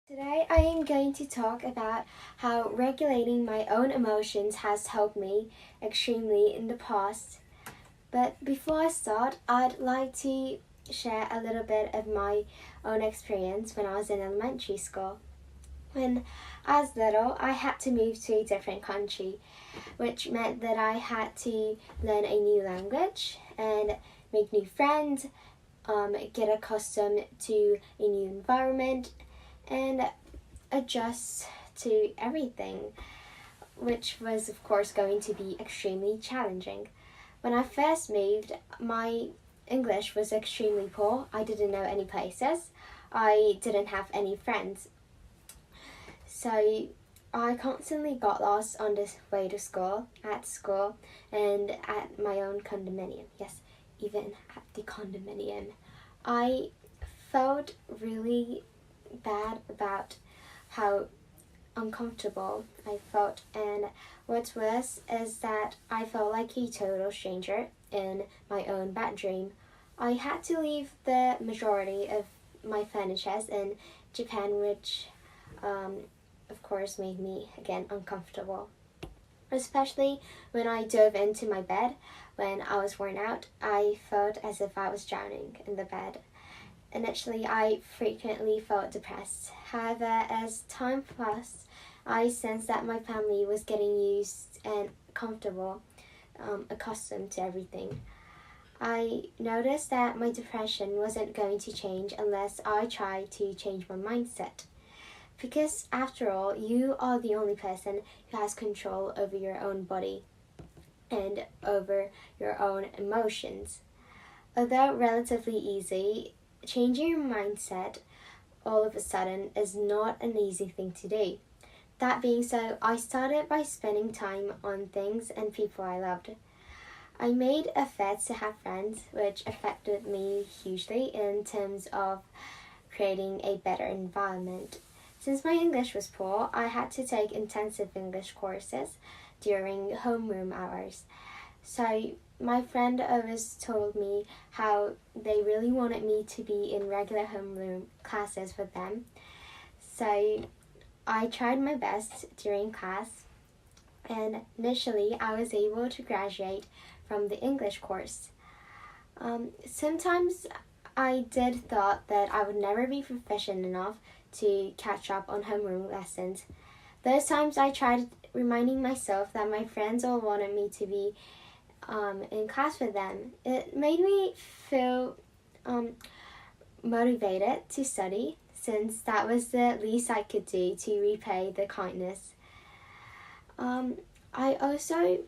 Today I am going to talk about how regulating my own emotions has helped me extremely in the past. But before I start, I'd like to share a little bit of my own experience when I was in elementary school. When I was little, I had to move to a different country, which meant that I had to learn a new language and make new friends, get accustomed to a new environment, and adjust to everything, which was, of course, going to be extremely challenging. When I first moved, my English was extremely poor. I didn't know any places. I didn't have any friends. So I constantly got lost on the way to school, at school, and at my own condominium. Yes, even at the condominium. I felt really bad about how uncomfortable I felt, and what's worse is that I felt like a total stranger in my own bedroom. I had to leave the majority of my furniture in Japan, which of course made me again uncomfortable. Especially when I dove into my bed when I was worn out, I felt as if I was drowning in the bed. Initially, I frequently felt depressed. However, as time passed, I sensed that my family was getting used and comfortable, accustomed to everything. I noticed that my depression wasn't going to change unless I tried to change my mindset. Because after all, you are the only person who has control over your own body and over your own emotions. Although relatively easy, changing your mindset all of a sudden is not an easy thing to do. That being so, I started by spending time on things and people I loved. I made efforts to have friends, which affected me hugely in terms of creating a better environment. Since my English was poor, I had to take intensive English courses during homeroom hours. So my friend always told me how they really wanted me to be in regular homeroom classes with them. So I tried my best during class, and initially I was able to graduate from the English course. Sometimes I did thought that I would never be proficient enough to catch up on homeroom lessons. Those times I tried reminding myself that my friends all wanted me to be in class with them. It made me feel motivated to study, since that was the least I could do to repay the kindness. I also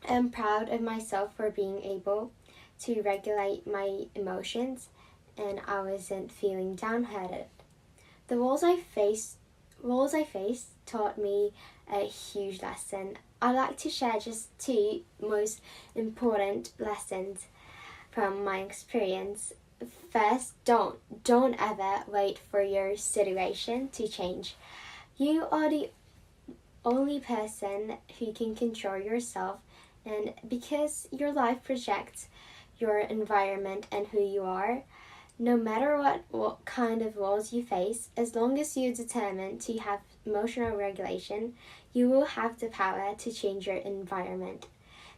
am proud of myself for being able to regulate my emotions, and I wasn't feeling downhearted. The walls I faced taught me a huge lesson. I'd like to share just two most important lessons from my experience. First, don't ever wait for your situation to change. You are the only person who can control yourself, and because your life projects your environment and who you are, no matter what kind of walls you face, as long as you're determined to have emotional regulation, you will have the power to change your environment.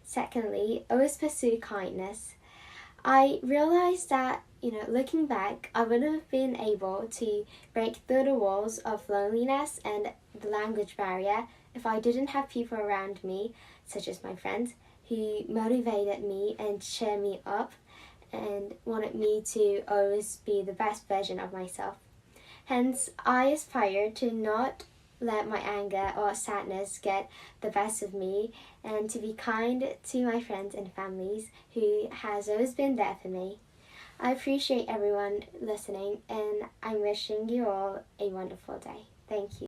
Secondly, always pursue kindness. I realized that, looking back, I wouldn't have been able to break through the walls of loneliness and the language barrier if I didn't have people around me, such as my friends, who motivated me and cheered me up and wanted me to always be the best version of myself. Hence, I aspire to not let my anger or sadness get the best of me, and to be kind to my friends and families who has always been there for me. I appreciate everyone listening, and I'm wishing you all a wonderful day. Thank you.